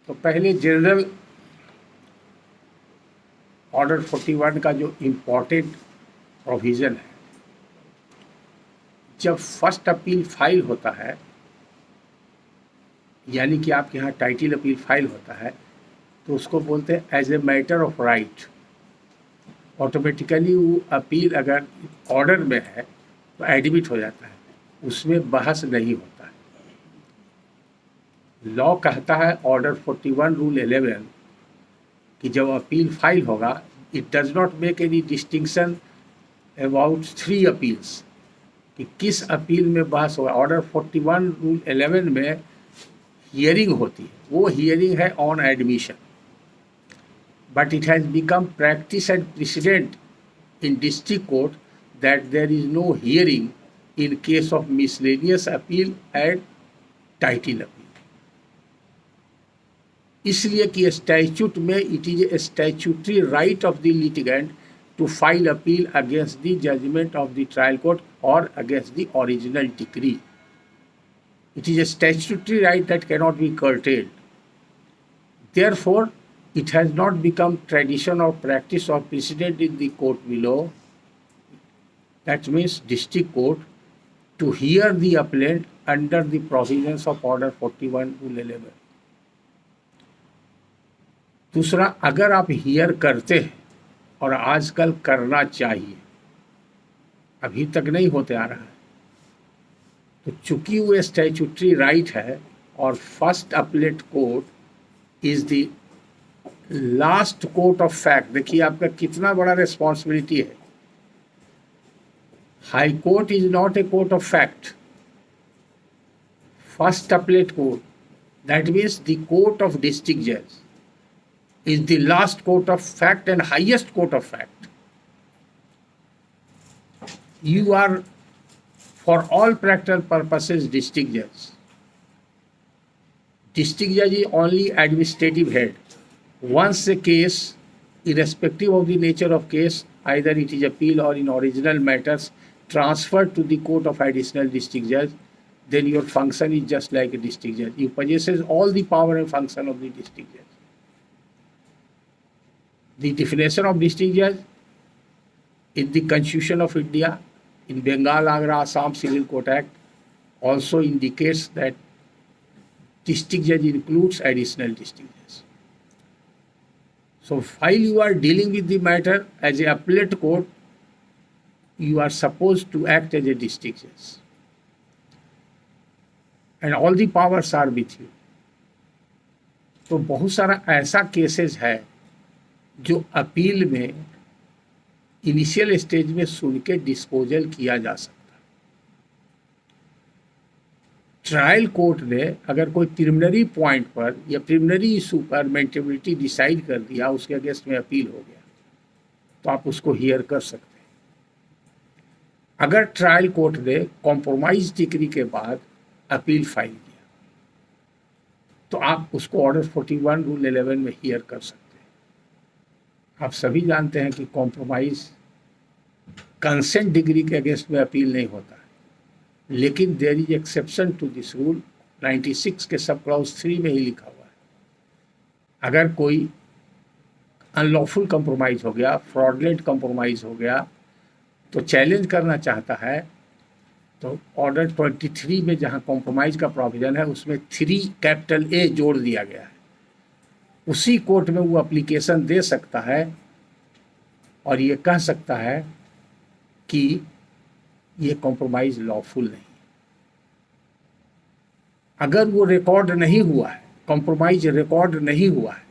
तो पहले general order 41 का जो इम्पोर्टेंट प्रोविज़न है, जब फर्स्ट अपील फाइल होता है, यानी कि आपके यहाँ टाइटल अपील फाइल होता है, तो उसको बोलते हैं as a matter of right. Automatically वो अपील अगर ऑर्डर में है तो एडमिट हो जाता है, उसमें बहस नहीं होता है। लॉ कहता है ऑर्डर 41 रूल 11 कि जब अपील फाइल होगा, it does not make any distinction about 3 appeals कि किस अपील में बहस होगा। ऑर्डर 41 रूल 11 में हियरिंग होती है, वो हियरिंग है on admission, but it has become practice and precedent in district court that there is no hearing in case of miscellaneous appeal and title appeal. इसलिए कि स्टैच्यूट में it is a statutory right of the litigant to file appeal against the judgment of the trial court और against the original decree. It is a statutory right that cannot be curtailed. Therefore, it has not become tradition or practice or precedent in the court below, that means district court, to hear the appellant under the provisions of Order 41 Rule 11. दूसरा, अगर आप here करते हैं और आजकल करना चाहिए, अभी तक नहीं होते आ रहा है, तो चूंकि वो स्टैच्यूटरी राइट है और first appellate court is the last court of fact. देखिए आपका कितना बड़ा रिस्पॉन्सिबिलिटी है. High court is not a court of fact. First appellate court, that means the court of district जज, is the last court of fact and highest court of fact. You are, for all practical purposes, district judge. District judge is only administrative head. Once a case, irrespective of the nature of case, either it is appeal or in original matters, transferred to the court of additional district judge, then your function is just like a district judge. You possesses all the power and function of the district judge. The definition of district judge in the Constitution of India, in Bengal, Agra, Assam Civil Court Act, also indicates that district judge includes additional district judge. So while you are dealing with the matter as a appellate court, you are supposed to act as a district judge. And all the powers are with you. तो बहुत सारा ऐसा cases है जो appeal में initial stage में सुन के disposal किया जा सकता है. ट्रायल कोर्ट ने अगर कोई प्रिलिमिनरी पॉइंट पर या प्रिलिमिनरी इशू पर मेंटेबिलिटी डिसाइड कर दिया, उसके अगेंस्ट में अपील हो गया, तो आप उसको हियर कर सकते हैं. अगर ट्रायल कोर्ट ने कॉम्प्रोमाइज डिक्री के बाद अपील फाइल किया, तो आप उसको ऑर्डर 41 रूल 11 में हियर कर सकते हैं. आप सभी जानते हैं कि कॉम्प्रोमाइज कंसेंट डिग्री के अगेंस्ट में अपील नहीं होता है, लेकिन there is exception to this rule. 96 के सब क्लॉज 3 में ही लिखा हुआ है. अगर कोई अनलॉफुल कंप्रोमाइज हो गया, फ्रॉडलेंट कंप्रोमाइज हो गया, तो चैलेंज करना चाहता है, तो ऑर्डर 23 में जहां कॉम्प्रोमाइज का प्रोविजन है, उसमें 3 कैपिटल ए जोड़ दिया गया है. उसी कोर्ट में वो एप्लीकेशन दे सकता है और ये कह सकता है कि ये कॉम्प्रोमाइज लॉफुल नहीं. अगर वो रिकॉर्ड नहीं हुआ है, कॉम्प्रोमाइज रिकॉर्ड नहीं हुआ है,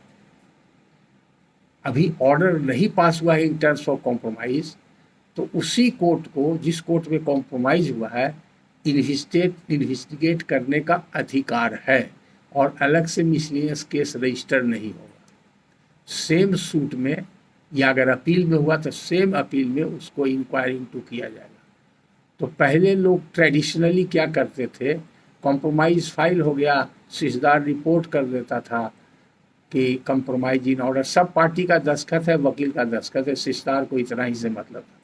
अभी ऑर्डर नहीं पास हुआ है इन टर्म्स ऑफ कॉम्प्रोमाइज, तो उसी कोर्ट को, जिस कोर्ट में कॉम्प्रोमाइज हुआ है, इन्वेस्टिगेट करने का अधिकार है और अलग से मिसलिनियस केस रजिस्टर नहीं होगा. सेम सूट में या अगर अपील में हुआ तो सेम अपील में उसको इंक्वायरी इनटू किया जाएगा. तो पहले लोग ट्रेडिशनली क्या करते थे, कॉम्प्रोमाइज फाइल हो गया, सिजदार रिपोर्ट कर देता था कि कॉम्प्रोमाइज इन ऑर्डर, सब पार्टी का दस्तखत है, वकील का दस्तखत है, सिजदार को इतना ही से मतलब था.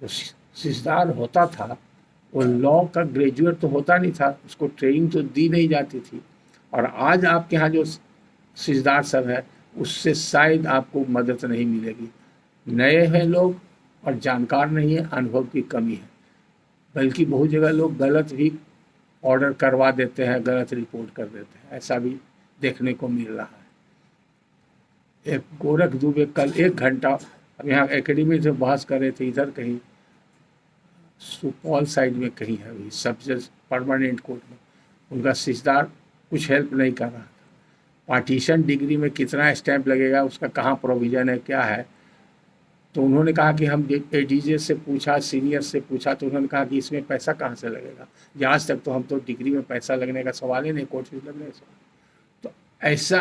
जो सिजदार होता था वो लॉ का ग्रेजुएट तो होता नहीं था, उसको ट्रेनिंग तो दी नहीं जाती थी. और आज आपके यहाँ जो सिजदार सब है, उससे शायद आपको मदद नहीं मिलेगी। नए हैं लोग और जानकार नहीं है, अनुभव की कमी है। बल्कि बहुत जगह लोग गलत भी ऑर्डर करवा देते हैं, गलत रिपोर्ट कर देते हैं, ऐसा भी देखने को मिल रहा है। एक गोरख दुबे कल 1 घंटा अब यहाँ एकेडमी से बहस कर रहे थे, इधर कहीं सुपौल साइड में कहीं है, अभी सब जज परमानेंट कोर्ट में, उनका सिजदार कुछ हेल्प नहीं कर रहा था। पार्टीशन डिग्री में कितना स्टैंप लगेगा, उसका कहाँ प्रोविज़न है, क्या है। तो उन्होंने कहा कि हम एडीजे से पूछा, सीनियर से पूछा, तो उन्होंने कहा कि इसमें पैसा कहाँ से लगेगा, ये आज तक तो हम तो डिग्री में पैसा लगने का सवाल ही नहीं, कोर्ट फीस लगने का सवाल। तो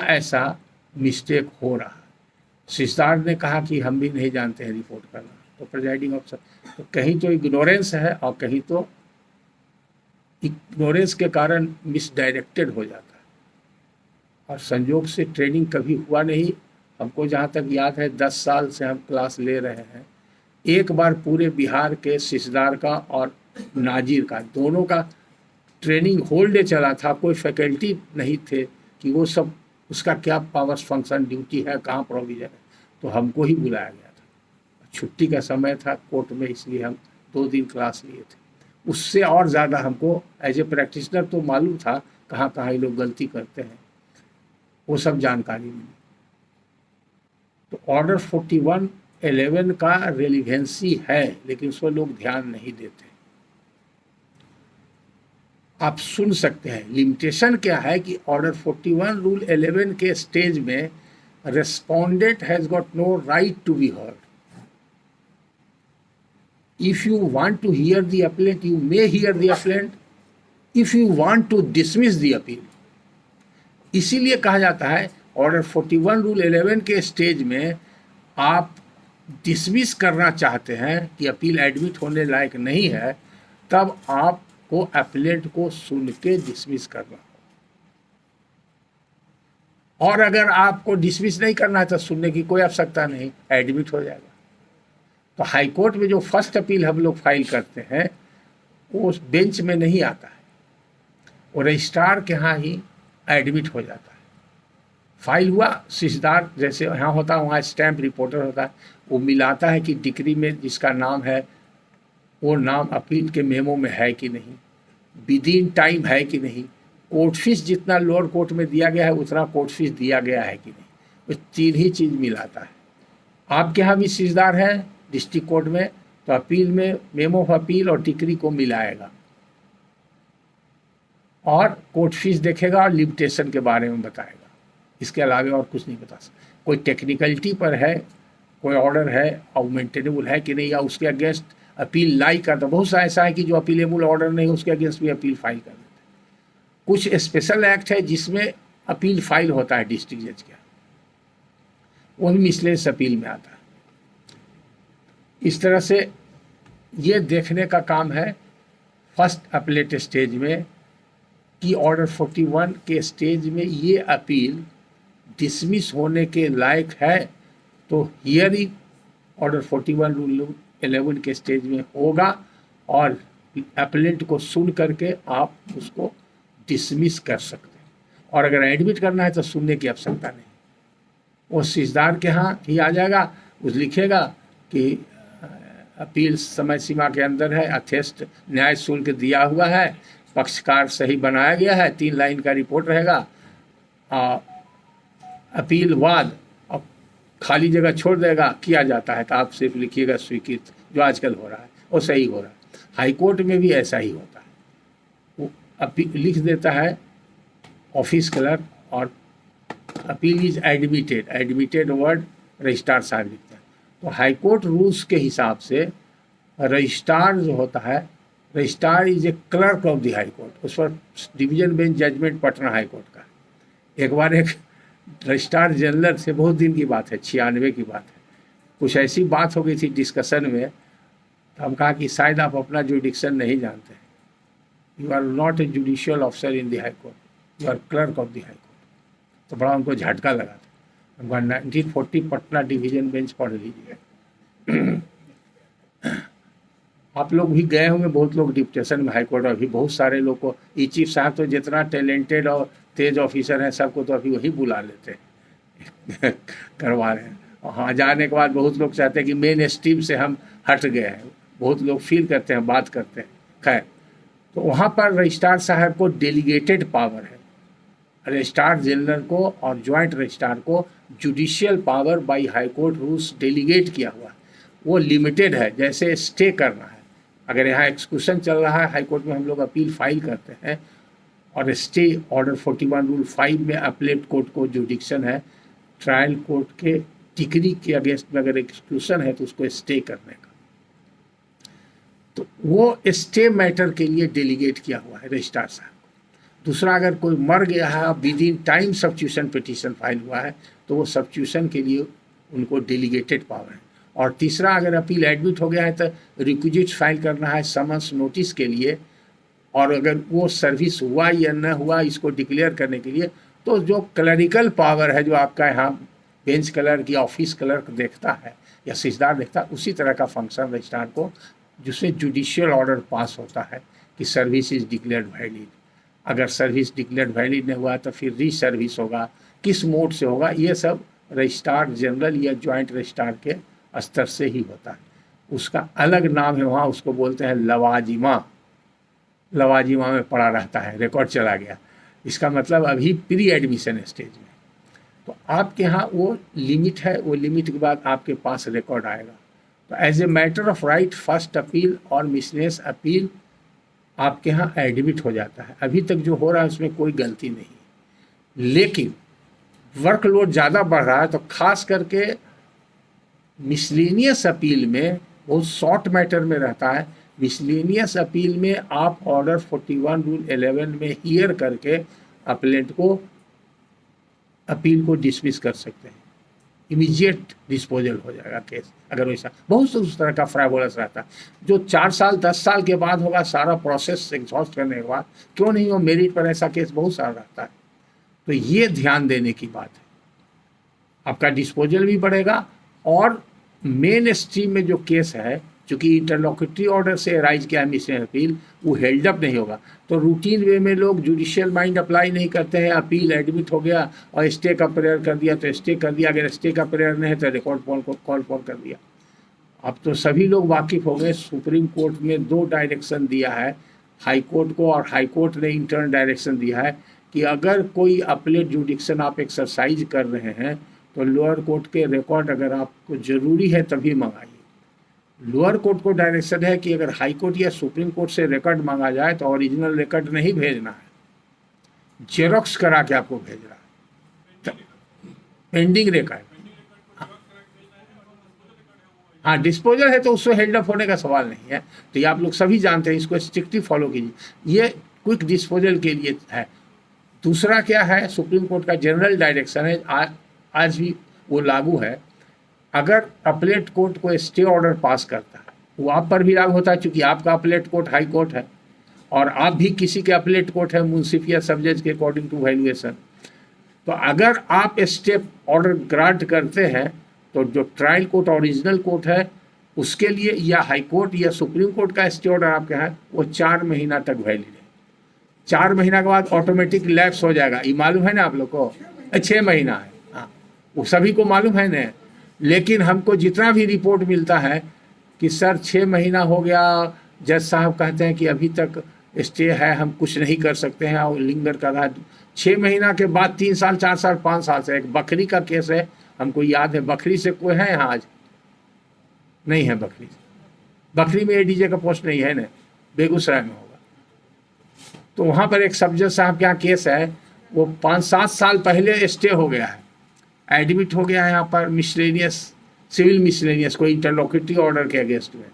ऐसा मिस्टेक हो रहा है। सिजदार ने कहा कि हम भी नहीं जानते हैं रिपोर्ट करना, तो प्रिजाइडिंग ऑफिसर, तो कहीं तो इग्नोरेंस है और कहीं तो इग्नोरेंस के कारण मिसडायरेक्टेड हो जाता है। और संयोग से ट्रेनिंग कभी हुआ नहीं, हमको जहाँ तक याद है 10 साल से हम क्लास ले रहे हैं, एक बार पूरे बिहार के सिजदार का और नाजिर का दोनों का ट्रेनिंग होल डे चला था। कोई फैकल्टी नहीं थे कि वो सब उसका क्या पावर्स फंक्शन ड्यूटी है, कहाँ प्रोविजन है, तो हमको ही बुलाया गया था। छुट्टी का समय था कोर्ट में, इसलिए हम 2 दिन क्लास लिए थे। उससे और ज़्यादा हमको एज ए प्रैक्टिशनर तो मालूम था कहाँ कहाँ ये लोग गलती करते हैं, वो सब जानकारी मिली। तो ऑर्डर 4111 का रेलिवेंसी है, लेकिन उस पर लोग ध्यान नहीं देते। आप सुन सकते हैं लिमिटेशन क्या है कि ऑर्डर 41 रूल 11 के स्टेज में respondent has got no right to be heard. If you want to hear the appellant you may hear the appellant, if you want to dismiss the appeal. इसीलिए कहा जाता है order 41 rule 11 के stage में आप dismiss करना चाहते हैं कि अपील एडमिट होने लायक नहीं है, तब आपको अपीलेंट को सुन के डिसमिस करना हो। और अगर आपको डिसमिस नहीं करना है तो सुनने की कोई आवश्यकता नहीं, एडमिट हो जाएगा। तो हाई कोर्ट में जो फर्स्ट अपील हम लोग फाइल करते हैं वो उस बेंच में नहीं आता है, वो रजिस्ट्रार के यहाँ ही एडमिट हो जाता है। फाइल हुआ, सिजदार जैसे यहाँ होता है वहाँ स्टैम्प रिपोर्टर होता है, वो मिलाता है कि डिक्री में जिसका नाम है वो नाम अपील के मेमो में है कि नहीं, विदिन टाइम है कि नहीं, कोर्ट फीस जितना लोअर कोर्ट में दिया गया है उतना कोर्ट फीस दिया गया है कि नहीं, वो 3 ही चीज़ मिलाता है। आपके यहाँ भी सिजदार है डिस्ट्रिक्ट कोर्ट में, तो अपील में मेमो ऑफ अपील और डिक्री को मिलाएगा और कोर्ट फीस देखेगा और लिमिटेशन के बारे में बताएगा। इसके अलावा और कुछ नहीं बता सकता। कोई टेक्निकलिटी पर है, कोई ऑर्डर है और मेंटेनेबल है कि नहीं, या उसके अगेंस्ट अपील लाई करता। बहुत सा ऐसा है कि जो अपीलेबल ऑर्डर नहीं उसके अगेंस्ट भी अपील फाइल कर देते हैं। कुछ स्पेशल एक्ट है जिसमें अपील फाइल होता है डिस्ट्रिक्ट जज का, वो भी मिसलेनियस अपील में आता है। इस तरह से ये देखने का काम है फर्स्ट अपीलेट स्टेज में कि ऑर्डर 41 के स्टेज में ये अपील डिसमिस होने के लायक है, तो हियरिंग ऑर्डर 41 रूल 11 के स्टेज में होगा और अपीलेंट को सुन करके आप उसको डिसमिस कर सकते हैं। और अगर एडमिट करना है तो सुनने की आवश्यकता नहीं, वो सिजदार के यहाँ ही आ जाएगा, उस लिखेगा कि अपील समय सीमा के अंदर है, अथेस्ट न्याय शुल्क दिया हुआ है, पक्षकार सही बनाया गया है, 3 लाइन का रिपोर्ट रहेगा, अपील वाद, और खाली जगह छोड़ देगा किया जाता है, तो आप सिर्फ लिखिएगा स्वीकृत, जो आजकल हो रहा है वो सही हो रहा है। हाई कोर्ट में भी ऐसा ही होता है, वो अपील लिख देता है ऑफिस क्लर्क और appeal is admitted, admitted word registrar साहब लिखते हैं। तो हाई कोर्ट रूल्स के हिसाब से रजिस्ट्रार जो होता है, registrar is a clerk of the high court. उस पर division bench judgement Patna high court का एक बार एक रजिस्ट्रार जनरल से, बहुत दिन की बात है, 96 की बात है, कुछ ऐसी बात हो गई थी डिस्कशन में, तो हम कहा कि शायद आप अपना जुडिक्शन नहीं जानते, you are not a judicial officer in the high court, you are clerk of the high court. तो बड़ा उनको झटका लगा था। हम कहा 1940 पटना डिवीजन बेंच पढ़ लीजिए। आप लोग भी गए होंगे, बहुत लोग डिप्टेशन में हाई कोर्ट, अभी बहुत सारे लोग को, ई चीफ साहब तो जितना टैलेंटेड और तेज ऑफिसर हैं सबको तो अभी वही बुला लेते हैं करवा रहे हैं। और वहाँ जाने के बाद बहुत लोग चाहते हैं कि मेन स्ट्रीम से हम हट गए हैं, बहुत लोग फील करते हैं, बात करते हैं। खैर, तो वहाँ पर रजिस्ट्रार साहब को डेलीगेटेड पावर है, रजिस्ट्रार जनरल को और जॉइंट रजिस्ट्रार को judicial power by high court rules delegate किया हुआ है। वो लिमिटेड है, जैसे स्टे करना है, अगर यहाँ एक्सक्यूशन चल रहा है हाई कोर्ट में, हम लोग अपील फाइल करते हैं और स्टे ऑर्डर 41 रूल 5 में अपीलेट कोर्ट को जुडिक्शन है ट्रायल कोर्ट के डिक्री के अगेंस्ट में अगर एक्सक्यूशन है तो उसको स्टे करने का, तो वो स्टे मैटर के लिए डेलीगेट किया हुआ है रजिस्ट्रार साहब को। दूसरा, अगर कोई मर गया है with in time substitution petition file हुआ है तो वो सब्स्टिट्यूशन के लिए उनको डेलीगेटेड पावर है। और तीसरा, अगर अपील एडमिट हो गया है तो रिक्विजिट फाइल करना है समन्स नोटिस के लिए, और अगर वो सर्विस हुआ या न हुआ इसको डिक्लेयर करने के लिए, तो जो क्लरिकल पावर है जो आपका यहाँ बेंच क्लर्क या ऑफिस क्लर्क देखता है या सिजदार देखता है, उसी तरह का फंक्शन रजिस्ट्रार को, जिसमें जुडिशियल ऑर्डर पास होता है कि सर्विस इज डिक्लेयर्ड वैलिड। अगर सर्विस डिक्लेयर्ड वैलिड नहीं हुआ तो फिर री सर्विस होगा, किस मोड से होगा, ये सब रजिस्ट्रार जनरल या जॉइंट रजिस्ट्रार के स्तर से ही होता है। उसका अलग नाम है वहाँ, उसको बोलते हैं लवाजिमा। लवाजिमा में पड़ा रहता है, रिकॉर्ड चला गया, इसका मतलब अभी प्री एडमिशन स्टेज में। तो आपके यहाँ वो लिमिट है, वो लिमिट के बाद आपके पास रिकॉर्ड आएगा। तो as a matter of right first appeal और मिसलेनियस अपील आपके यहाँ एडमिट हो जाता है। अभी तक जो हो रहा है उसमें कोई गलती नहीं, लेकिन वर्कलोड ज़्यादा बढ़ रहा है तो खास करके मिसलेनियस अपील में बहुत शॉर्ट मैटर में रहता है। मिसलेनियस अपील में आप ऑर्डर 41 रूल 11 में हियर करके अपीलेंट को अपील को डिसमिस कर सकते हैं, इमीडिएट डिस्पोजल हो जाएगा केस। अगर वैसा बहुत उस तरह का फ्राइवोलस रहता है जो 4 साल 10 साल के बाद होगा, सारा प्रोसेस एग्जॉस्ट करने के बाद, क्यों नहीं हो मेरिट पर, ऐसा केस बहुत सारा रहता है। तो ये ध्यान देने की बात है, आपका डिस्पोजल भी बढ़ेगा और मेन स्ट्रीम में जो केस है, चूँकि इंटरलॉक्यूटरी ऑर्डर से राइज किया है मिसलेनियस अपील, वो हेल्ड अप नहीं होगा। तो रूटीन वे में लोग जुडिशियल माइंड अप्लाई नहीं करते हैं, अपील एडमिट हो गया और स्टे का प्रेयर कर दिया तो स्टे कर दिया, अगर स्टे का प्रेयर नहीं है तो रिकॉर्ड कॉल फॉर कर दिया। अब तो सभी लोग वाकिफ हो गए, सुप्रीम कोर्ट में 2 डायरेक्शन दिया है हाई कोर्ट को, और हाई कोर्ट ने इंटर्न डायरेक्शन दिया है कि अगर कोई अपीलेट जुडिक्शन आप एक्सरसाइज कर रहे हैं तो लोअर कोर्ट के रिकॉर्ड अगर आपको ज़रूरी है तभी मंगाइए। लोअर कोर्ट को डायरेक्शन है कि अगर हाई कोर्ट या सुप्रीम कोर्ट से रिकॉर्ड मांगा जाए तो ओरिजिनल रिकॉर्ड नहीं भेजना है, जेरोक्स करा के आपको भेजना है, पेंडिंग रिकॉर्ड। हाँ, डिस्पोजल है तो उससे हेल्ड अप होने का सवाल नहीं है। तो ये आप लोग सभी जानते हैं, इसको स्ट्रिक्टली फॉलो कीजिए। ये क्विक डिस्पोजल के लिए है। दूसरा क्या है, सुप्रीम कोर्ट का जनरल डायरेक्शन है, आज भी वो लागू है। अगर अपीलेट कोर्ट को स्टे ऑर्डर पास करता है, वो आप पर भी लागू होता है, चूँकि आपका अपीलेट कोर्ट हाई कोर्ट है और आप भी किसी के अपीलेट कोर्ट है मुंसिफ या सब जज के अकॉर्डिंग टू वैल्यूएशन। तो अगर आप स्टे ऑर्डर ग्रांट करते हैं तो जो ट्रायल कोर्ट ओरिजिनल कोर्ट है उसके लिए, या हाई कोर्ट या सुप्रीम कोर्ट का स्टे ऑर्डर आपके है, वो 4 महीना तक वैलिड है। 4 महीना के बाद ऑटोमेटिक लैप्स हो जाएगा। ये मालूम है ना आप लोग को? 6 महीना है, हाँ, वो सभी को मालूम है ना। लेकिन हमको जितना भी रिपोर्ट मिलता है कि सर 6 महीना हो गया, जज साहब कहते हैं कि अभी तक स्टे है, हम कुछ नहीं कर सकते हैं और लिंगर कर रहा है। 6 महीना के बाद 3 साल 4 साल 5 साल से। एक बकरी का केस है, हमको याद है। बकरी से कोई है यहाँ आज? नहीं है बकरी से। बकरी में एडीजे का पोस्ट नहीं है ना, बेगूसराय में होगा। तो वहाँ पर एक सब जज साहब के यहाँ केस है, वो 5-7 साल पहले स्टे हो गया है, एडमिट हो गया है यहाँ पर मिसलेनियस, सिविल मिसलेनियस, कोई इंटरलॉक्यूटरी ऑर्डर के अगेंस्ट में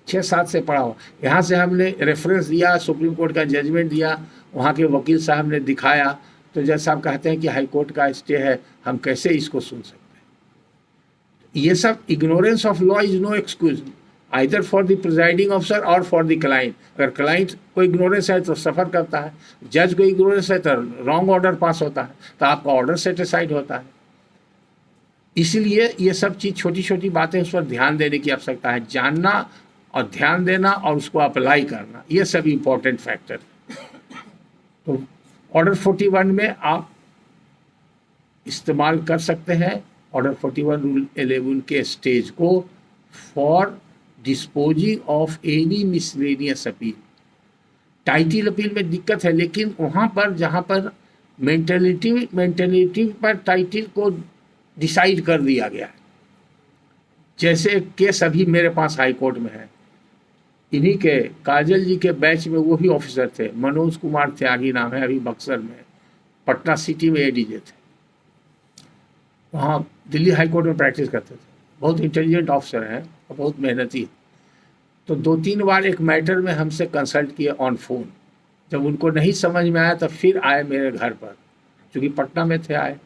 6-7 से पड़ा हो। यहाँ से हमने रेफरेंस दिया, सुप्रीम कोर्ट का जजमेंट दिया, वहाँ के वकील साहब ने दिखाया, तो जज साहब कहते हैं कि हाई कोर्ट का स्टे है, हम कैसे इसको सुन सकते हैं। ये सब ignorance of law is no excuse either for the presiding officer और फॉर द क्लाइंट। अगर क्लाइंट को इग्नोरेंस है तो सफ़र करता है, जज को इग्नोरेंस है तो रॉन्ग ऑर्डर पास होता है, तो आपका ऑर्डर सेटिस्फाइड होता है। इसलिए ये सब चीज़, छोटी छोटी बातें, उस पर ध्यान देने की आवश्यकता है। जानना और ध्यान देना और उसको अप्लाई करना, ये सब इम्पोर्टेंट फैक्टर। तो ऑर्डर 41 में आप इस्तेमाल कर सकते हैं ऑर्डर 41 रूल 11 के स्टेज को for disposing of any miscellaneous appeal. Title appeal में दिक्कत है, लेकिन वहाँ पर जहाँ पर मेंटेलिटी पर टाइटल को डिसाइड कर दिया गया है, जैसे एक केस अभी मेरे पास हाई कोर्ट में है, इन्हीं के काजल जी के बैच में वो भी ऑफिसर थे, मनोज कुमार त्यागी नाम है, अभी बक्सर में, पटना सिटी में एडीजे थे, वहाँ दिल्ली हाई कोर्ट में प्रैक्टिस करते थे, बहुत इंटेलिजेंट ऑफिसर हैं और बहुत मेहनती। तो 2-3 बार एक मैटर में हमसे कंसल्ट किए ऑन फोन, जब उनको नहीं समझ में आया तो फिर आए मेरे घर पर, क्योंकि पटना में थे आए,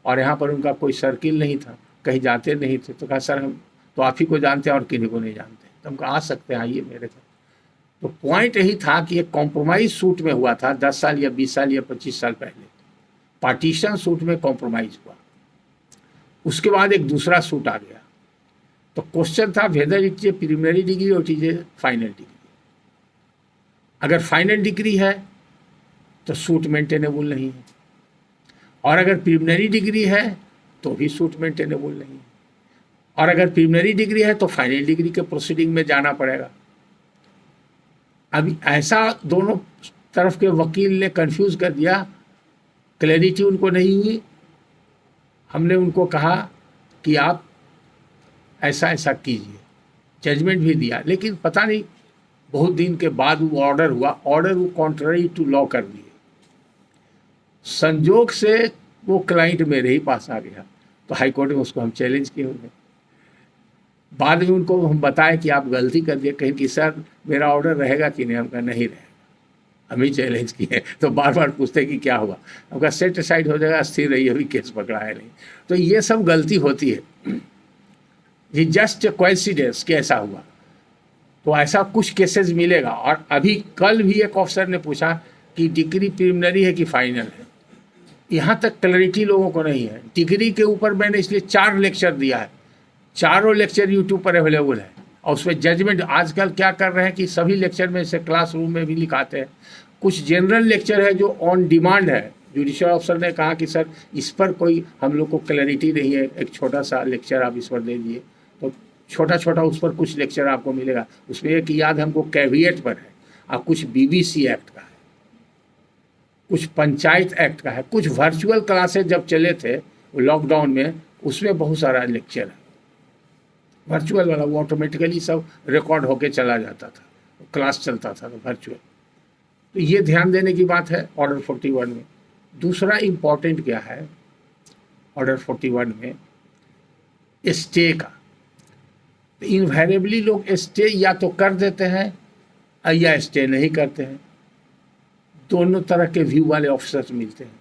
और यहाँ पर उनका कोई सर्किल नहीं था, कहीं जाते नहीं थे, तो कहा सर हम तो आप ही को जानते हैं और किन्हीं को नहीं जानते, तो हम आ सकते हैं, आइए मेरे घर। तो पॉइंट यही था कि एक कॉम्प्रोमाइज सूट में हुआ था 10 साल या 20 साल या 25 साल पहले, पार्टीशन सूट में कॉम्प्रोमाइज हुआ, उसके बाद एक दूसरा सूट आ गया। तो क्वेश्चन था whether it is a preliminary decree और it is a final decree. अगर फाइनल डिग्री है तो सूट मेंटेनेबल नहीं है, और अगर प्रीलिमिनरी डिग्री है तो भी सूट मेंटेनेबल नहीं है, और अगर प्रीलिमिनरी डिग्री है तो फाइनल डिग्री के प्रोसीडिंग में जाना पड़ेगा। अभी ऐसा दोनों तरफ के वकील ने कंफ्यूज कर दिया, क्लैरिटी उनको नहीं हुई। हमने उनको कहा कि आप ऐसा ऐसा कीजिए, जजमेंट भी दिया, लेकिन पता नहीं बहुत दिन के बाद वो ऑर्डर हुआ, ऑर्डर वो कॉन्ट्ररी टू लॉ कर दिए। संजोग से वो क्लाइंट मेरे ही पास आ गया, तो हाई कोर्ट में उसको हम चैलेंज किए हुए। बाद में उनको हम बताए कि आप गलती कर दिए, कहीं कि सर मेरा ऑर्डर रहेगा कि नहीं, हमका नहीं रहेगा, हम ही चैलेंज किए। तो बार बार पूछते कि क्या हुआ, हमका सेट साइड हो जाएगा, स्थिर रही, अभी केस पकड़ा है नहीं। तो ये सब गलती होती है, ये जस्ट कोइंसिडेंस कि ऐसा हुआ। तो ऐसा कुछ केसेस मिलेगा। और अभी कल भी एक ऑफिसर ने पूछा कि डिग्री प्रीलिमिनरी है कि फाइनल है, यहाँ तक क्लैरिटी लोगों को नहीं है। डिग्री के ऊपर मैंने इसलिए 4 लेक्चर दिया है, चारों लेक्चर यूट्यूब पर अवेलेबल है, और उसमें जजमेंट आजकल क्या कर रहे हैं कि सभी लेक्चर में से क्लासरूम में भी लिखाते हैं। कुछ जनरल लेक्चर है जो ऑन डिमांड है, जुडिशियल ऑफिसर ने कहा कि सर इस पर कोई हम लोग को क्लैरिटी नहीं है, एक छोटा सा लेक्चर आप इस पर दे दिए, तो छोटा छोटा उस पर कुछ लेक्चर आपको मिलेगा। उसमें एक याद हमको कैविएट पर है, और कुछ बीबीसी एक्ट का है, कुछ पंचायत एक्ट का है, कुछ वर्चुअल क्लासेज जब चले थे लॉकडाउन में, उसमें बहुत सारा लेक्चर है वर्चुअल वाला, वो ऑटोमेटिकली सब रिकॉर्ड होके चला जाता था, क्लास चलता था तो वर्चुअल। तो ये ध्यान देने की बात है ऑर्डर 41 में। दूसरा इम्पॉर्टेंट क्या है ऑर्डर 41 में, स्टे का। तो इनवेरिएबली लोग स्टे या तो कर देते हैं या स्टे नहीं करते हैं, दोनों तरह के व्यू वाले ऑफिसर्स मिलते हैं।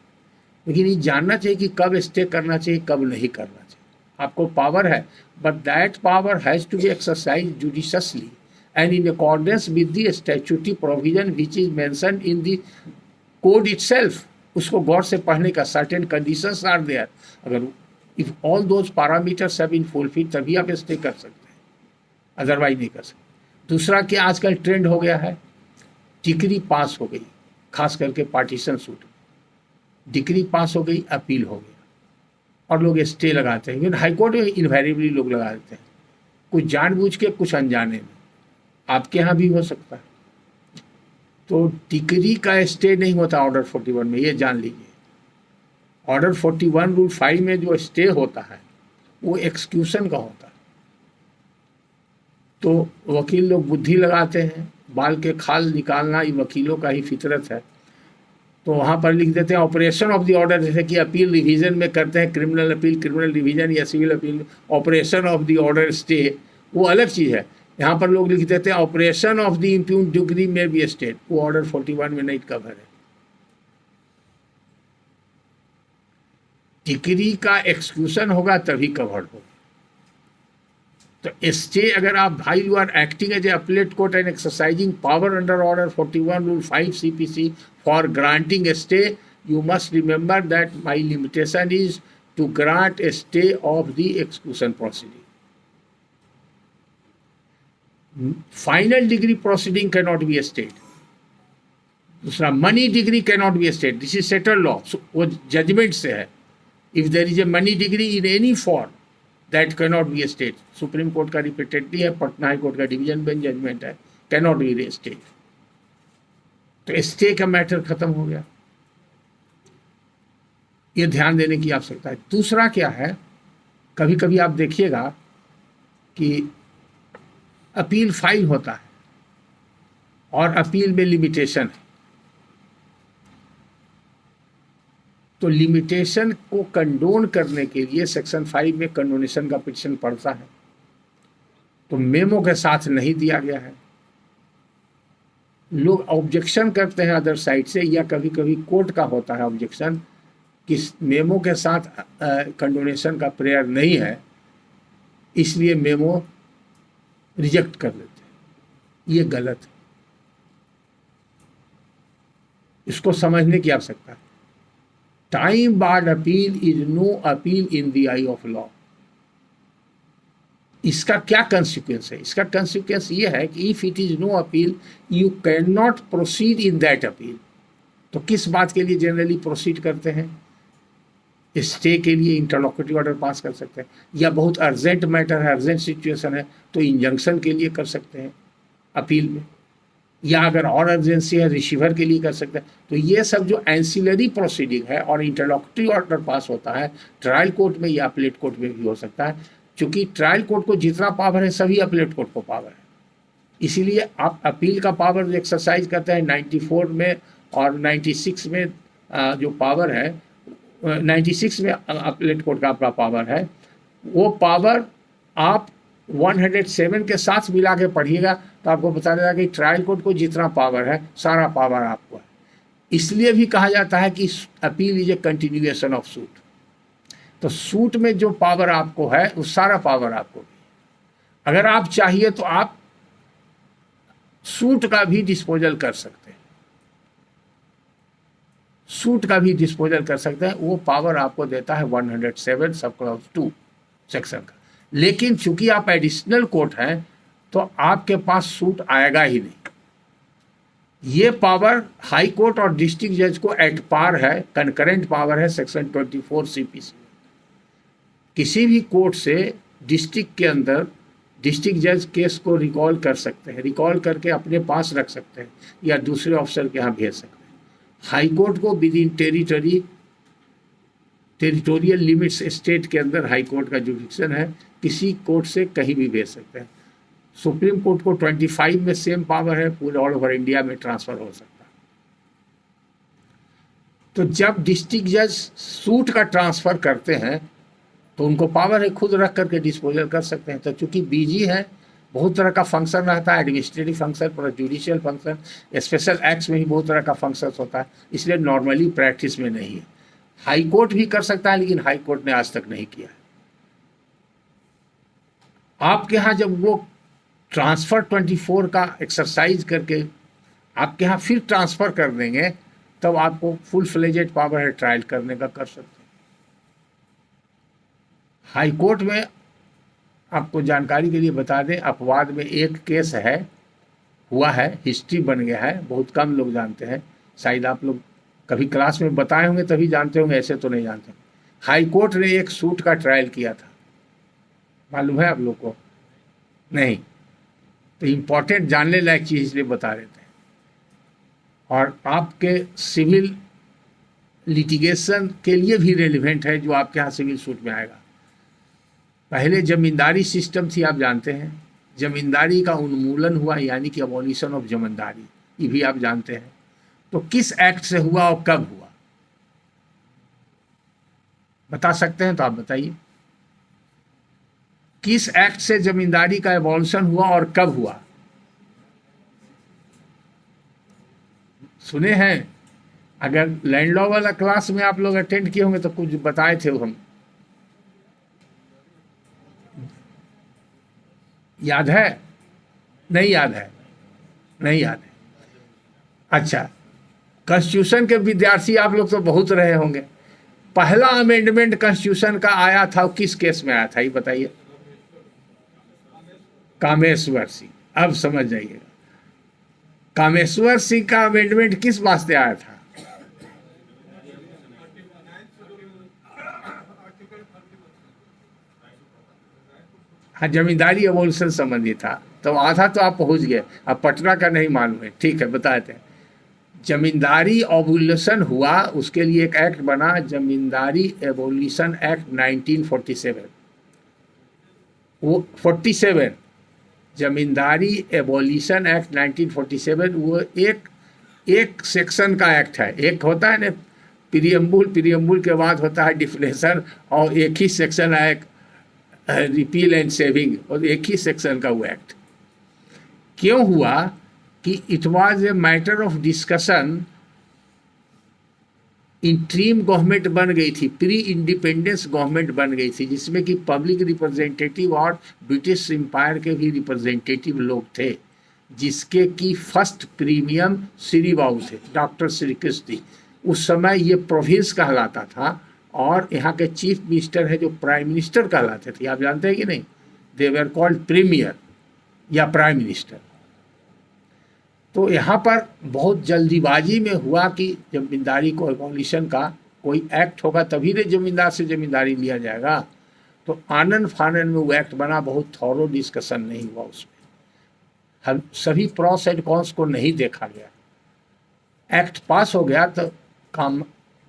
लेकिन ये जानना चाहिए कि कब स्टे करना चाहिए, कब नहीं करना चाहिए। आपको पावर है, but that power has to be exercise judiciously and in accordance with the statutory provision which is mentioned in the code itself। उसको गौर से पढ़ने का, certain conditions are there। अगर if all those parameters have been fulfilled तभी आप stay कर सकते हैं, अदरवाइज नहीं कर सकते। दूसरा कि आजकल ट्रेंड हो गया है, डिग्री पास हो गई, खास करके पार्टीशन सूट, डिग्री पास हो गई, अपील हो गया, और लोग स्टे लगाते हैं। इवन हाईकोर्ट में इनवेरिएबली लोग लगा देते हैं, कुछ जानबूझ के, कुछ अनजाने में। आपके यहाँ भी हो सकता है। तो डिग्री का स्टे नहीं होता ऑर्डर 41 में, ये जान लीजिए। ऑर्डर 41 रूल 5 में जो स्टे होता है वो एक्सक्यूशन का होता है। तो वकील लोग बुद्धि लगाते हैं, बाल के खाल निकालना ये वकीलों का ही फितरत है। तो वहाँ पर लिख देते हैं ऑपरेशन ऑफ द ऑर्डर, जैसे कि अपील रिवीजन में करते हैं, क्रिमिनल अपील, क्रिमिनल रिवीजन या civil appeal, operation of the order stay वो अलग चीज़ है। यहाँ पर लोग लिख देते हैं operation of the impugn degree में भी स्टेट, वो ऑर्डर 41 में नहीं कवर है। डिग्री का एक्सक्यूशन होगा तभी कवर्ड होगा। तो स्टे अगर आप भाई you are acting as a appellate court and exercising power under order 41 rule 5 CPC for granting a stay, you must remember that my limitation is to grant a stay of the execution proceeding. Final decree proceeding can not be stayed. दूसरा, money decree can not be stayed, this is settle law, वो judgment से है। If there is a money degree in any form, that cannot be a state. Supreme court का repeatedly है, Patna high court का division bench judgement है, cannot be state. तो stay का matter खत्म हो गया, ये ध्यान देने की आवश्यकता है। दूसरा क्या है, कभी कभी आप देखिएगा कि अपील फाइल होता है और अपील में लिमिटेशन है, तो लिमिटेशन को कंडोन करने के लिए सेक्शन 5 में कंडोनेशन का पिटीशन पड़ता है, तो मेमो के साथ नहीं दिया गया है। लोग ऑब्जेक्शन करते हैं अदर साइड से, या कभी कभी कोर्ट का होता है ऑब्जेक्शन कि मेमो के साथ कंडोनेशन का प्रेयर नहीं है, इसलिए मेमो रिजेक्ट कर देते हैं। ये गलत है, इसको समझने की आवश्यकता है। Time barred appeal is no appeal in the eye of law. इसका क्या कंसिक्वेंस है? इसका कंसिक्वेंस ये है कि if it is no appeal you can not proceed in that appeal. तो किस बात के लिए जनरली प्रोसीड करते हैं? स्टे के लिए इंटरलॉक्यूटरी ऑर्डर पास कर सकते हैं, या बहुत अर्जेंट मैटर है, अर्जेंट सिचुएशन है तो इंजंक्शन के लिए कर सकते हैं अपील में, या अगर और अर्जेंसी है रिसीवर के लिए कर सकते हैं। तो ये सब जो एंसिलरी प्रोसीडिंग है और इंटरलॉक्यूटरी ऑर्डर पास होता है ट्रायल कोर्ट में या अपीलेट कोर्ट में भी हो सकता है। क्योंकि ट्रायल कोर्ट को जितना पावर है सभी अपीलेट कोर्ट को पावर है, इसीलिए आप अपील का पावर जो एक्सरसाइज करते हैं 94 में और 96 में जो पावर है, 96 में अपीलेट कोर्ट का आपका पावर है, वो पावर आप 107 के साथ मिला के पढ़िएगा तो आपको बता देगा कि ट्रायल कोर्ट को जितना पावर है सारा पावर आपको है। इसलिए भी कहा जाता है कि appeal is a continuation of suit. तो सूट में जो पावर आपको है वो सारा पावर आपको भी। अगर आप चाहिए तो आप सूट का भी डिस्पोजल कर सकते हैं, सूट का भी डिस्पोजल कर सकते हैं, वो पावर आपको देता है 107 सब क्लॉज 2 सेक्शन का। लेकिन चूंकि आप एडिशनल कोर्ट हैं तो आपके पास सूट आएगा ही नहीं। ये पावर हाई कोर्ट और डिस्ट्रिक्ट जज को एट पार है, कंकरेंट पावर है सेक्शन 24 सीपीसी। किसी भी कोर्ट से डिस्ट्रिक्ट के अंदर डिस्ट्रिक्ट जज केस को रिकॉल कर सकते हैं, रिकॉल करके अपने पास रख सकते हैं या दूसरे ऑफिसर के यहाँ भेज सकते हैं। हाई कोर्ट को with in territorial limits state के अंदर हाई कोर्ट का जुडिक्शन है, किसी कोर्ट से कहीं भी भेज सकते हैं। सुप्रीम कोर्ट को 25 में सेम पावर है, पूरे ऑल ओवर इंडिया में ट्रांसफर हो सकता है। तो जब डिस्ट्रिक्ट जज सूट का ट्रांसफर करते हैं तो उनको पावर है खुद रख करके डिस्पोजल कर सकते हैं। तो चूंकि बीजी है, बहुत तरह का फंक्शन रहता है, एडमिनिस्ट्रेटिव फंक्शन, पूरा जुडिशियल फंक्शन, स्पेशल एक्ट्स में ही बहुत तरह का फंक्शन होता है, इसलिए नॉर्मली प्रैक्टिस में नहीं है। हाई कोर्ट भी कर सकता है लेकिन हाई कोर्ट ने आज तक नहीं किया। आपके यहाँ जब वो ट्रांसफर 24 का एक्सरसाइज करके आपके यहाँ फिर ट्रांसफर कर देंगे तब आपको फुल फ्लेजेड पावर है ट्रायल करने का, कर सकते हैं। हाई कोर्ट में आपको जानकारी के लिए बता दें, अपवाद में एक केस है, हुआ है, हिस्ट्री बन गया है, बहुत कम लोग जानते हैं, शायद आप लोग कभी क्लास में बताए होंगे तभी जानते होंगे, ऐसे तो नहीं जानते। हाई कोर्ट ने एक सूट का ट्रायल किया था, मालूम है आप लोग को? नहीं, तो इम्पोर्टेंट जानने लायक चीज़ इसलिए बता देते हैं। और आपके सिविल लिटिगेशन के लिए भी रेलिवेंट है जो आपके यहाँ सिविल सूट में आएगा। पहले जमींदारी सिस्टम थी, आप जानते हैं, जमींदारी का उन्मूलन हुआ यानी कि अबॉलिशन ऑफ जमींदारी, ये भी आप जानते हैं। तो किस एक्ट से हुआ और कब हुआ बता सकते हैं तो आप बताइए, किस एक्ट से जमींदारी का एबॉलिशन हुआ और कब हुआ? सुने हैं? अगर लैंड लॉ वाला क्लास में आप लोग अटेंड किए होंगे तो कुछ बताए थे हम, याद है? नहीं याद है? नहीं याद है? अच्छा, कॉन्स्टिट्यूशन के विद्यार्थी आप लोग तो बहुत रहे होंगे। पहला अमेंडमेंट कॉन्स्टिट्यूशन का आया था, किस केस में आया था ये बताइए? कामेश्वर सिंह। अब समझ जाइएगा, कामेश्वर सिंह का अमेंडमेंट किस वास्ते आया था? हाँ, जमींदारी एवोल्यूशन संबंधी था, तो आधा तो आप पहुंच गए। अब पटना का नहीं मालूम है, ठीक है बताते हैं। जमींदारी एवोल्यूशन हुआ, उसके लिए एक एक्ट बना, जमींदारी एवोल्यूशन एक्ट 1947। वो 47 जमींदारी एबॉलिशन एक्ट 1947 वो एक सेक्शन का एक्ट है। एक होता है ना प्रीएम्बुल के बाद होता है डिफिनेशन, और एक ही सेक्शन है रिपील एंड सेविंग, और एक ही सेक्शन का वो एक्ट। क्यों हुआ कि it was a matter of discussion. Interim government बन गई थी, प्री इंडिपेंडेंस गवर्नमेंट बन गई थी, जिसमें कि पब्लिक रिप्रेजेंटेटिव और ब्रिटिश एम्पायर के भी रिप्रेजेंटेटिव लोग थे, जिसके की फर्स्ट प्रीमियम श्री बाबू थे, डॉक्टर श्री कृष्ण थी। उस समय ये प्रोविंस कहलाता था, और यहाँ के चीफ मिनिस्टर है जो प्राइम मिनिस्टर कहलाते थे। आप जानते हैं कि नहीं, दे वर कॉल्ड प्रीमियर या प्राइम मिनिस्टर। तो यहाँ पर बहुत जल्दीबाजी में हुआ कि जमींदारी को एबॉलिशन का कोई एक्ट होगा तभी ने जमींदार से जमींदारी लिया जाएगा। तो आनन फानन में वो एक्ट बना, बहुत थॉरो डिस्कशन नहीं हुआ उसमें, हम सभी प्रॉस एंड कॉन्स को नहीं देखा गया। एक्ट पास हो गया तो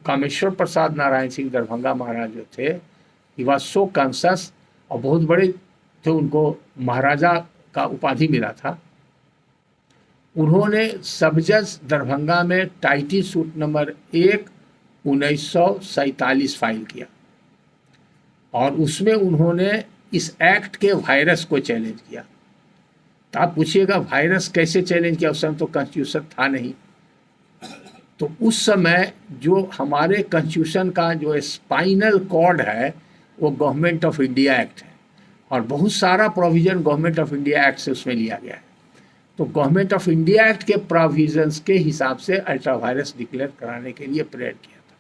कामेश्वर प्रसाद नारायण सिंह दरभंगा महाराज जो थे, ही वॉज सो कॉन्शियस, और बहुत बड़े थे, उनको महाराजा का उपाधि मिला था। उन्होंने सब जज दरभंगा में टाइटी सूट नंबर 1 1947 फाइल किया, और उसमें उन्होंने इस एक्ट के वायरस को चैलेंज किया। तो आप पूछिएगा वायरस कैसे चैलेंज किया, उस समय तो कॉन्स्टिट्यूशन था नहीं। तो उस समय जो हमारे कॉन्स्टिट्यूशन का जो स्पाइनल कॉर्ड है वो गवर्नमेंट ऑफ इंडिया एक्ट है, और बहुत सारा provision government of India act से उसमें लिया गया है। तो गवर्नमेंट ऑफ इंडिया एक्ट के प्रोविजंस के हिसाब से अल्ट्रा वायरस डिक्लेयर कराने के लिए प्रेयर किया था।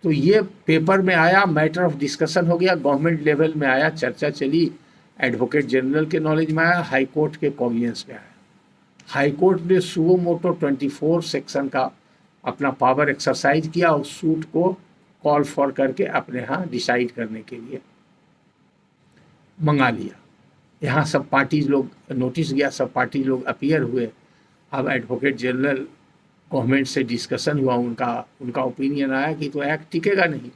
तो ये पेपर में आया, मैटर ऑफ डिस्कशन हो गया, गवर्नमेंट लेवल में आया, चर्चा चली, एडवोकेट जनरल के नॉलेज में आया, हाई कोर्ट के कॉग्निजेंस में आया। हाई कोर्ट ने सुओ मोटो 24 सेक्शन का अपना पावर एक्सरसाइज किया, और सूट को कॉल फॉर करके अपने यहाँ डिसाइड करने के लिए मंगा लिया। यहाँ सब पार्टीज लोग, नोटिस गया, सब पार्टी लोग अपीयर हुए। अब एडवोकेट जनरल गवर्नमेंट से डिस्कशन हुआ, उनका ओपिनियन आया कि तो एक्ट टिकेगा नहीं।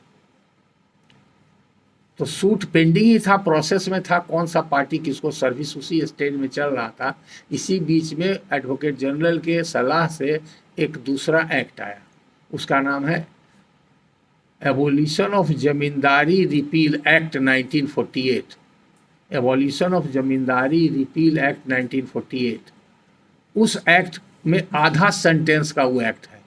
तो सूट पेंडिंग ही था, प्रोसेस में था, कौन सा पार्टी किसको सर्विस, उसी स्टेज में चल रहा था। इसी बीच में एडवोकेट जनरल के सलाह से एक दूसरा एक्ट आया, उसका नाम है abolition of zamindari repeal act 1948। Abolition of zamindari repeal act 1948। उस एक्ट में आधा सेंटेंस का वो एक्ट है,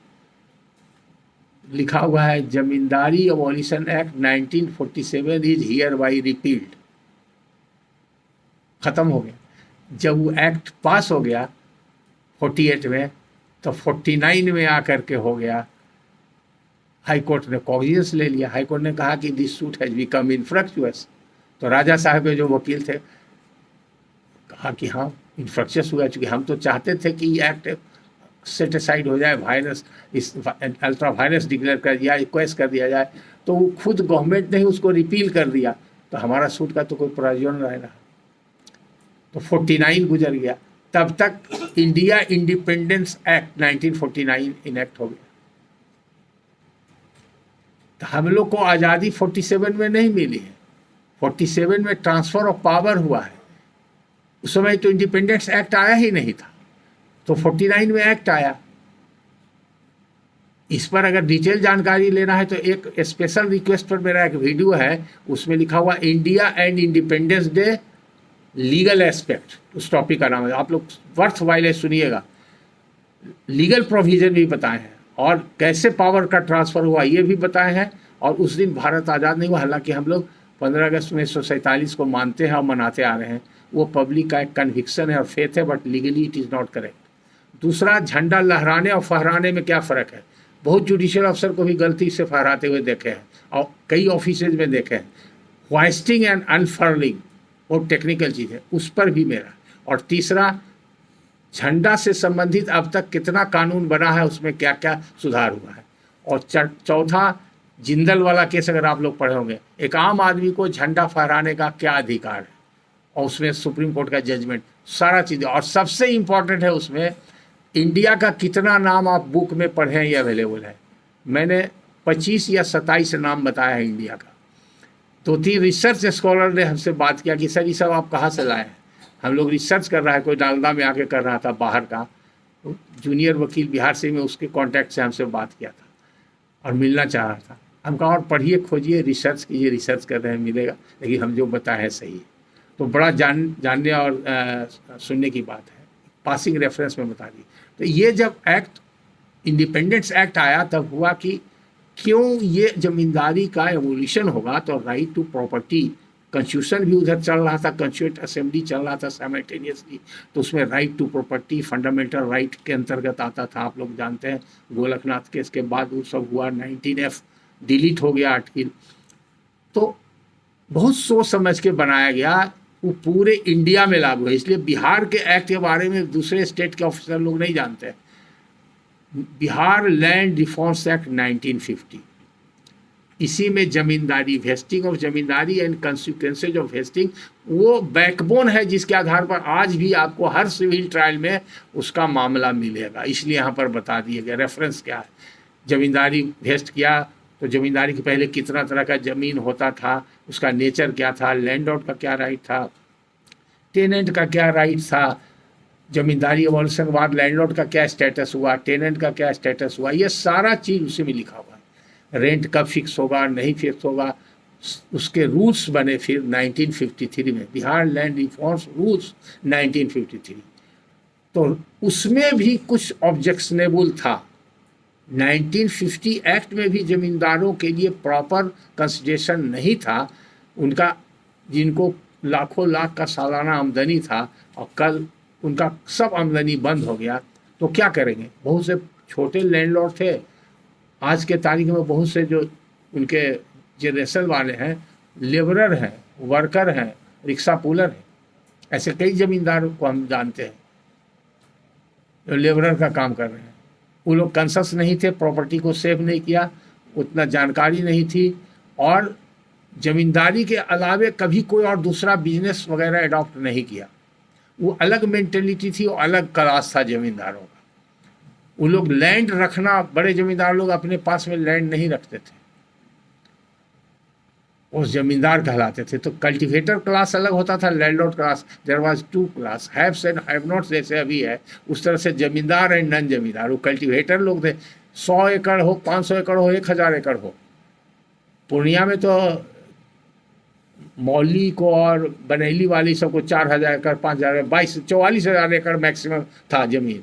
लिखा हुआ है zamindari abolition act 1947 is hereby repealed. खत्म हो गया। जब वो एक्ट पास हो गया 48 में, तो 49 में आकर के हो गया। हाई कोर्ट ने कॉग्निजेंस ले लिया। हाई कोर्ट ने कहा कि दिस सूट हैज बिकम इनफ्रक्चुअस। तो राजा साहब के जो वकील थे कहा कि हाँ इन्फ्रक्चस हुआ, चूँकि हम तो चाहते थे कि ये एक्ट सेट असाइड हो जाए, वायरस इस अल्ट्रा वायरस डिक्लेयर कर दिया, रिक्वेस्ट कर दिया जाए। तो वो खुद गवर्नमेंट ने ही उसको रिपील कर दिया, तो हमारा सूट का तो कोई प्रयोजन नहीं रहा। तो 49 गुजर गया, तब तक इंडिया इंडिपेंडेंस एक्ट 1949 इनेक्ट हो गया। तो हम लोग को आज़ादी 47 में नहीं मिली है, 47 में ट्रांसफ़र ऑफ पावर हुआ है। उस समय तो इंडिपेंडेंस एक्ट आया ही नहीं था, तो 49 में एक्ट आया। इस पर अगर डिटेल जानकारी लेना है तो एक स्पेशल रिक्वेस्ट पर मेरा एक वीडियो है, उसमें लिखा हुआ India and independence day legal aspect, उस टॉपिक का नाम है। आप लोग वर्थ वाइल सुनिएगा। लीगल प्रोविजन भी बताए हैं, और कैसे पावर का ट्रांसफ़र हुआ ये भी बताए हैं। और उस दिन भारत आज़ाद नहीं हुआ, हालांकि हम लोग 15 अगस्त 1947 को मानते हैं और मनाते आ रहे हैं। वो पब्लिक का एक कन्विक्शन है और फेथ है, but legally it is not correct. दूसरा, झंडा लहराने और फहराने में क्या फ़र्क है? बहुत जुडिशियल अफसर को भी गलती से फहराते हुए देखे हैं, और कई ऑफिसेज में देखे हैं। होइस्टिंग एंड अनफर्लिंग बहुत टेक्निकल चीज़ है, उस पर भी मेरा। और तीसरा, झंडा से संबंधित अब तक कितना कानून बना है, उसमें क्या क्या सुधार हुआ है। और चौथा, जिंदल वाला केस अगर आप लोग पढ़े होंगे, एक आम आदमी को झंडा फहराने का क्या अधिकार है, और उसमें सुप्रीम कोर्ट का जजमेंट, सारा चीज़ें। और सबसे इम्पोर्टेंट है उसमें इंडिया का कितना नाम आप बुक में पढ़ें ये अवेलेबल है। मैंने 25 या 27 नाम बताया है इंडिया का। 2-3 रिसर्च स्कॉलर ने हमसे बात किया कि सर ये सब आप कहाँ से लाए हैं। हम लोग रिसर्च कर रहा है, कोई नालंदा में आके कर रहा था बाहर का, जूनियर वकील बिहार से, में उसके कांटेक्ट से हमसे बात किया था और मिलना चाह रहा था। हम कहा और पढ़िए, खोजिए, रिसर्च कीजिए, रिसर्च कर रहे हैं, मिलेगा, लेकिन हम जो बताए हैं सही है। तो बड़ा जानने और सुनने की बात है। पासिंग रेफरेंस में बता दी। तो ये जब एक्ट, इंडिपेंडेंस एक्ट आया, तब हुआ कि क्यों ये जमींदारी का एवोल्यूशन होगा, तो राइट टू प्रॉपर्टी, कॉन्स्टिट्यूशन भी उधर चल रहा था, कॉन्स्टिट्यूएंट असेंबली चल रहा था साइमल्टेनियसली, तो उसमें right to property fundamental right के अंतर्गत आता था। आप लोग जानते हैं गोलकनाथ केस के बाद वो सब हुआ, 19F डिलीट हो गया आर्टिकल। तो बहुत सोच समझ के बनाया गया, वो पूरे इंडिया में लागू है। इसलिए बिहार के एक्ट के बारे में दूसरे स्टेट के ऑफिसर लोग नहीं जानते हैं। बिहार लैंड रिफॉर्म्स एक्ट 1950, इसी में zamindari, vesting of zamindari and consequences of vesting, वो बैकबोन है जिसके आधार पर आज भी आपको हर सिविल ट्रायल में उसका मामला मिलेगा। इसलिए यहाँ पर बता दिया गया रेफरेंस क्या है। जमींदारी वेस्ट किया तो जमींदारी के पहले कितना तरह का ज़मीन होता था, उसका नेचर क्या था, लैंडलॉर्ड का क्या राइट था, टेनेंट का क्या राइट था, जमींदारी एवोल्यूशन के बाद लैंडलॉर्ड का क्या स्टेटस हुआ, टेनेंट का क्या स्टेटस हुआ, ये सारा चीज़ उसी में लिखा हुआ है। रेंट कब फिक्स होगा, नहीं फिक्स होगा, उसके रूल्स बने फिर 1953 में, बिहार लैंड रिफॉर्म्स रूल्स 1953। तो उसमें भी कुछ ऑब्जेक्शनेबल था। 1950 एक्ट में भी जमींदारों के लिए प्रॉपर कंसिडरेशन नहीं था। उनका, जिनको लाखों लाख का सालाना आमदनी था और कल उनका सब आमदनी बंद हो गया, तो क्या करेंगे। बहुत से छोटे लैंडलॉर्ड थे, आज के तारीख में बहुत से जो उनके जनरेशन वाले हैं, लेबरर हैं, वर्कर हैं, रिक्शा पुलर हैं, ऐसे कई जमींदारों को हम जानते हैं जो लेबरर का काम कर रहे हैं। वो लोग कंसस नहीं थे, प्रॉपर्टी को सेव नहीं किया, उतना जानकारी नहीं थी, और ज़मींदारी के अलावे कभी कोई और दूसरा बिजनेस वगैरह अडॉप्ट नहीं किया। वो अलग मेंटेलिटी थी और अलग क्लास था ज़मींदारों का। वो लोग लैंड रखना, बड़े ज़मींदार लोग अपने पास में लैंड नहीं रखते थे, वो ज़मींदार कहलाते थे। तो कल्टीवेटर क्लास अलग होता था, landlord class, there was 2 class, haves and have nots, जैसे अभी है उस तरह से ज़मींदार एंड नन ज़मींदार। वो कल्टीवेटर लोग थे, 100 एकड़ हो, 500 एकड़ हो, 1000 एकड़ हो। पूर्णिया में तो मौली को और बनेली वाली सबको 4000 एकड़, 5000, 44,000 एकड़ मैक्सिमम था ज़मीन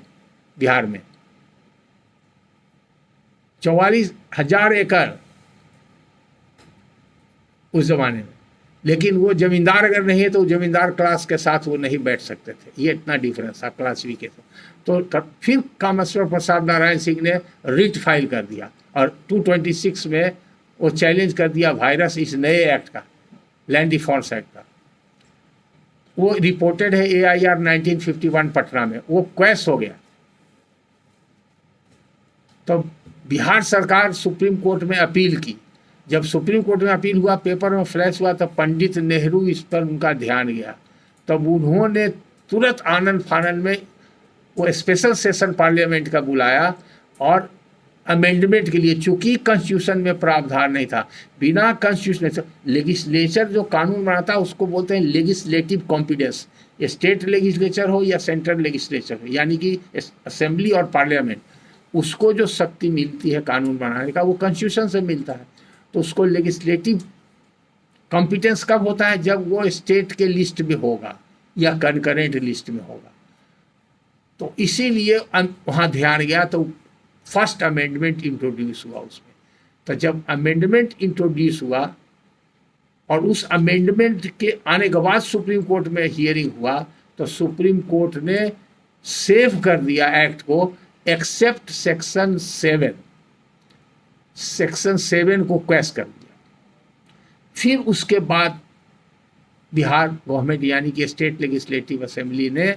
बिहार में, 44,000 एकड़ उस ज़माने में। लेकिन वो ज़मींदार अगर नहीं है तो ज़मींदार क्लास के साथ वो नहीं बैठ सकते थे, ये इतना डिफरेंस था क्लासिफिकेशन। तो फिर कामेश्वर प्रसाद नारायण सिंह ने रिट फाइल कर दिया और 226 में वो चैलेंज कर दिया वायरस इस नए एक्ट का, लैंड रिफॉर्म्स एक्ट का। वो रिपोर्टेड है AIR 1951 पटना में, वो क्वेश हो गया। तो बिहार सरकार सुप्रीम कोर्ट में अपील की। जब सुप्रीम कोर्ट में अपील हुआ, पेपर में फ्लैश हुआ, तब पंडित नेहरू इस पर उनका ध्यान गया। तब उन्होंने तुरंत आनंद फानन में वो स्पेशल सेशन पार्लियामेंट का बुलाया और अमेंडमेंट के लिए, चूंकि कॉन्स्टिट्यूशन में प्रावधान नहीं था, बिना कॉन्स्टिट्यूशन, लेगिस्लेचर जो कानून बनाता है उसको बोलते हैं लेगिस्लेटिव कॉम्पिटेंस, स्टेट लेगिस्लेचर हो या सेंट्रल लेगिस्लेचर हो, यानी कि असेंबली और पार्लियामेंट, उसको जो शक्ति मिलती है कानून बनाने का वो कॉन्स्टिट्यूशन से मिलता है। तो उसको लेगिस्लेटिव कॉम्पिटेंस कब होता है, जब वो स्टेट के लिस्ट में होगा या कंकरेंट लिस्ट में होगा। तो इसीलिए वहाँ ध्यान गया, तो फर्स्ट अमेंडमेंट इंट्रोड्यूस हुआ उसमें। तो जब अमेंडमेंट इंट्रोड्यूस हुआ और उस अमेंडमेंट के आने के बाद सुप्रीम कोर्ट में हियरिंग हुआ, तो सुप्रीम कोर्ट ने सेव कर दिया एक्ट को, एक्सेप्ट सेक्शन 7, सेक्शन 7 को क्वेश कर दिया। फिर उसके बाद बिहार गवर्नमेंट यानी कि स्टेट लेजिस्लेटिव असेंबली ने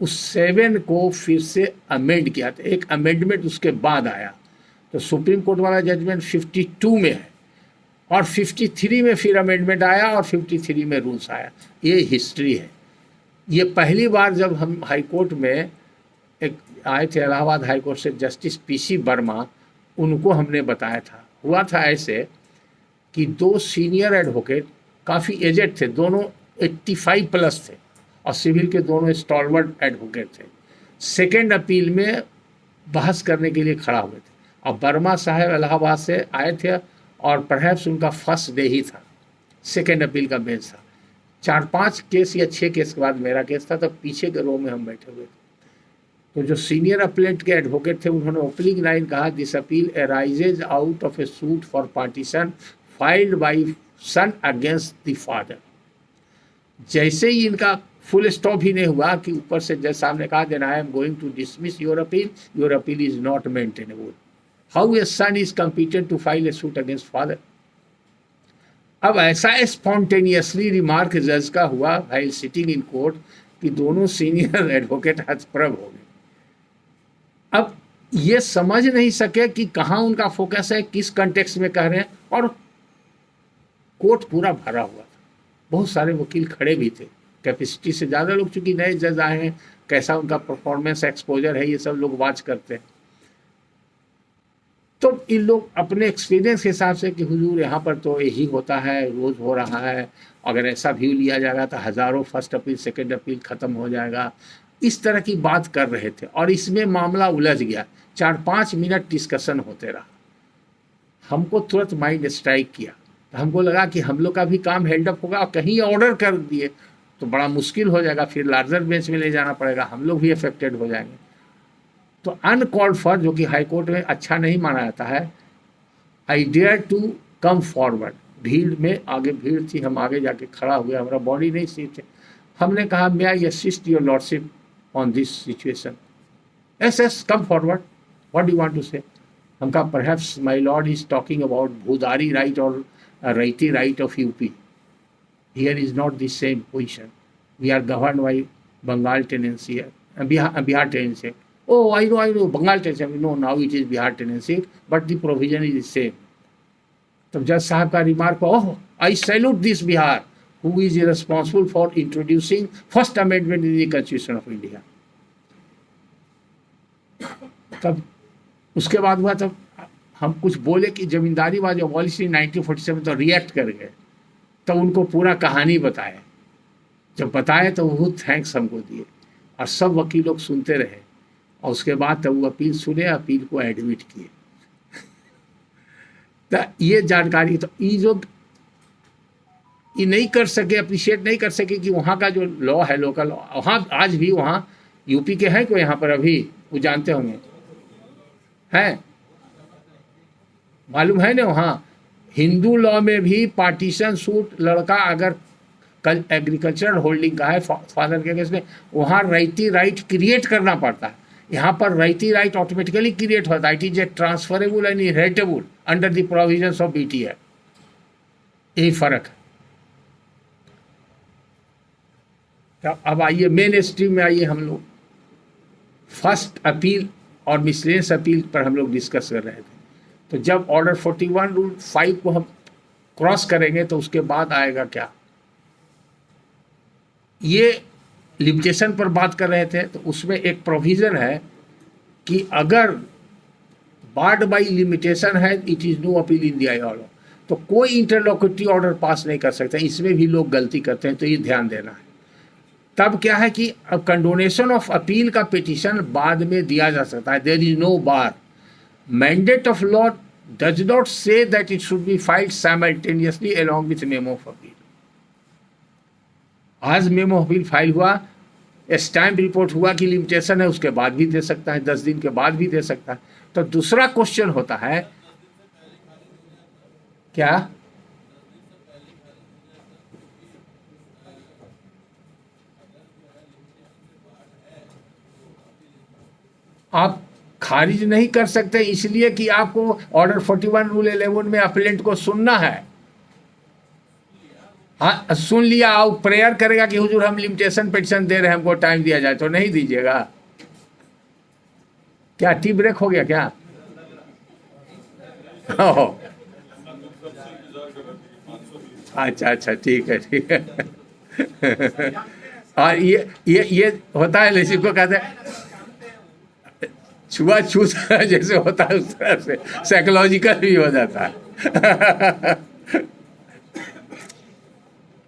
उस 7 को फिर से अमेंड किया था। एक अमेंडमेंट उसके बाद आया। तो सुप्रीम कोर्ट वाला जजमेंट 52 में है और 53 में फिर अमेंडमेंट आया और 53 में रूल्स आया। ये हिस्ट्री है। ये पहली बार जब हम हाई कोर्ट में एक आए थे, इलाहाबाद हाई कोर्ट से जस्टिस पीसी वर्मा, उनको हमने बताया था। हुआ था ऐसे कि दो सीनियर एडवोकेट काफ़ी एजेड थे, दोनों 85 प्लस थे और सिविल के दोनों स्टॉलवर्ड एडवोकेट थे। सेकेंड अपील में बहस करने के लिए खड़ा हुए थे और वर्मा साहब इलाहाबाद से आए थे और परहैप्स उनका फर्स्ट डे ही था, सेकेंड अपील का बेंच था। 4-5 केस या 6 केस के बाद मेरा केस था, तब पीछे के रो में हम बैठे हुए थे। तो जो सीनियर अपीलेंट के एडवोकेट थे उन्होंने ओपनिंग लाइन कहा, this appeal arises out of a suit for partition filed by son against the father. जैसे ही इनका फुल स्टॉप ही नहीं हुआ कि ऊपर से जज साहब ने कहा, then I am going to dismiss your appeal is not maintainable. How a son is competent to file a suit against father. अब ऐसा स्पॉन्टेनियसली रिमार्क जज का हुआ व्हाइल सिटिंग इन कोर्ट कि दोनों सीनियर एडवोकेट हतप्रभ हो गए। अब ये समझ नहीं सके कि कहाँ उनका फोकस है, किस कंटेक्स्ट में कह रहे हैं, और कोर्ट पूरा भरा हुआ था। बहुत सारे वकील खड़े भी थे, कैपेसिटी से ज़्यादा लोग, चूंकि नए जज आए हैं, कैसा उनका परफॉर्मेंस एक्सपोजर है, ये सब लोग वॉच करते हैं। तो इन लोग अपने एक्सपीरियंस के हिसाब से कि हुजूर यहाँ पर तो यही होता है, रोज़ हो रहा है, अगर ऐसा व्यू लिया जाएगा तो हज़ारों फर्स्ट अपील सेकंड अपील ख़त्म हो जाएगा, इस तरह की बात कर रहे थे। और इसमें मामला उलझ गया, 4-5 मिनट डिस्कशन होते रहा। हमको तुरंत माइंड स्ट्राइक किया, तो हमको लगा कि हम लोग का भी काम हेल्ड अप होगा और कहीं ऑर्डर कर दिए तो बड़ा मुश्किल हो जाएगा, फिर लार्जर बेंच में ले जाना पड़ेगा, हम लोग भी अफेक्टेड हो जाएंगे। तो अनकॉल्ड फॉर, जो कि हाई कोर्ट में अच्छा नहीं माना जाता है, I dare to come forward. भीड़ में आगे भीड़ थी, हम आगे जाके खड़ा हुए, हमारा बॉडी नहीं सी थे। हमने कहा, may I assist your lordship on this situation. Yes come forward, what do you want to say. हम कहा, perhaps my lord is talking about bhudari right और raiyati right of UP. Here is not the same position, we are govern by Bengal tenancy, Bihar tenancy. Oh, I know, Bengal tenancy. No, now it is Bihar tenancy, but the provision is the same. तब जज साहब का remark, oh, I salute this Bihar, who is responsible for introducing first amendment in the Constitution of India. तब उसके बाद हुआ, तब हम कुछ बोले कि जमींदारी वाज अबॉलिश इन 1947, तो रिएक्ट कर गए। तो उनको पूरा कहानी बताए, जब बताए तो वो थैंक्स हमको दिए और सब वकील लोग सुनते रहे। और उसके बाद तब वो अपील सुने, अपील को एडमिट किए। तो ये जानकारी, तो ये जो ये नहीं कर सके, अप्रिशिएट नहीं कर सके कि वहाँ का जो लॉ है, लोकल लॉ, वहाँ आज भी, वहाँ यूपी के हैं कोई यहाँ पर अभी, वो जानते होंगे, हैं, मालूम है ना, वहाँ हिंदू लॉ में भी पार्टीशन सूट, लड़का अगर कल एग्रीकल्चरल होल्डिंग का है फादर के केस में, वहाँ राइटी राइट क्रिएट करना पड़ता है। यहाँ पर राइटी राइट ऑटोमेटिकली क्रिएट होता है। It is A transferable and inheritable under the provisions of BT act. यही फर्क है। तो अब आइए मेन स्ट्रीम में, आइए हम लोग फर्स्ट अपील और मिसलेनियस अपील पर हम लोग डिस्कस कर रहे थे। तो जब ऑर्डर 41 रूल 5 को हम क्रॉस करेंगे तो उसके बाद आएगा क्या, ये लिमिटेशन पर बात कर रहे थे। तो उसमें एक प्रोविज़न है कि अगर बार्ड बाई लिमिटेशन है, it is no appeal in the order, तो कोई इंटरलॉक्यूटरी ऑर्डर पास नहीं कर सकते। इसमें भी लोग गलती करते हैं, तो ये ध्यान देना है। तब क्या है कि अब कंडोनेशन ऑफ अपील का पिटीशन बाद में दिया जा सकता है, there is no bar. Mandate of law does not say that it should be filed simultaneously along with memo of appeal. आज मेमो अपील फाइल हुआ, स्टैम्प रिपोर्ट हुआ कि लिमिटेशन है, उसके बाद भी दे सकता है, 10 दिन के बाद भी दे सकता है। तो दूसरा क्वेश्चन होता है क्या, आप खारिज नहीं कर सकते इसलिए कि आपको ऑर्डर 41 रूल 11 में अपीलेंट को सुनना है। हाँ, सुन लिया, आओ प्रेयर करेगा कि हुजूर हम लिमिटेशन पिटीशन दे रहे हैं, हमको टाइम दिया जाए, तो नहीं दीजिएगा। क्या टी ब्रेक हो गया क्या? अच्छा अच्छा, ठीक है ठीक है। और ये होता है, लेकिन को कहते हैं छुआछूत जैसे होता है, उस तरह से साइकोलॉजिकल भी हो जाता है।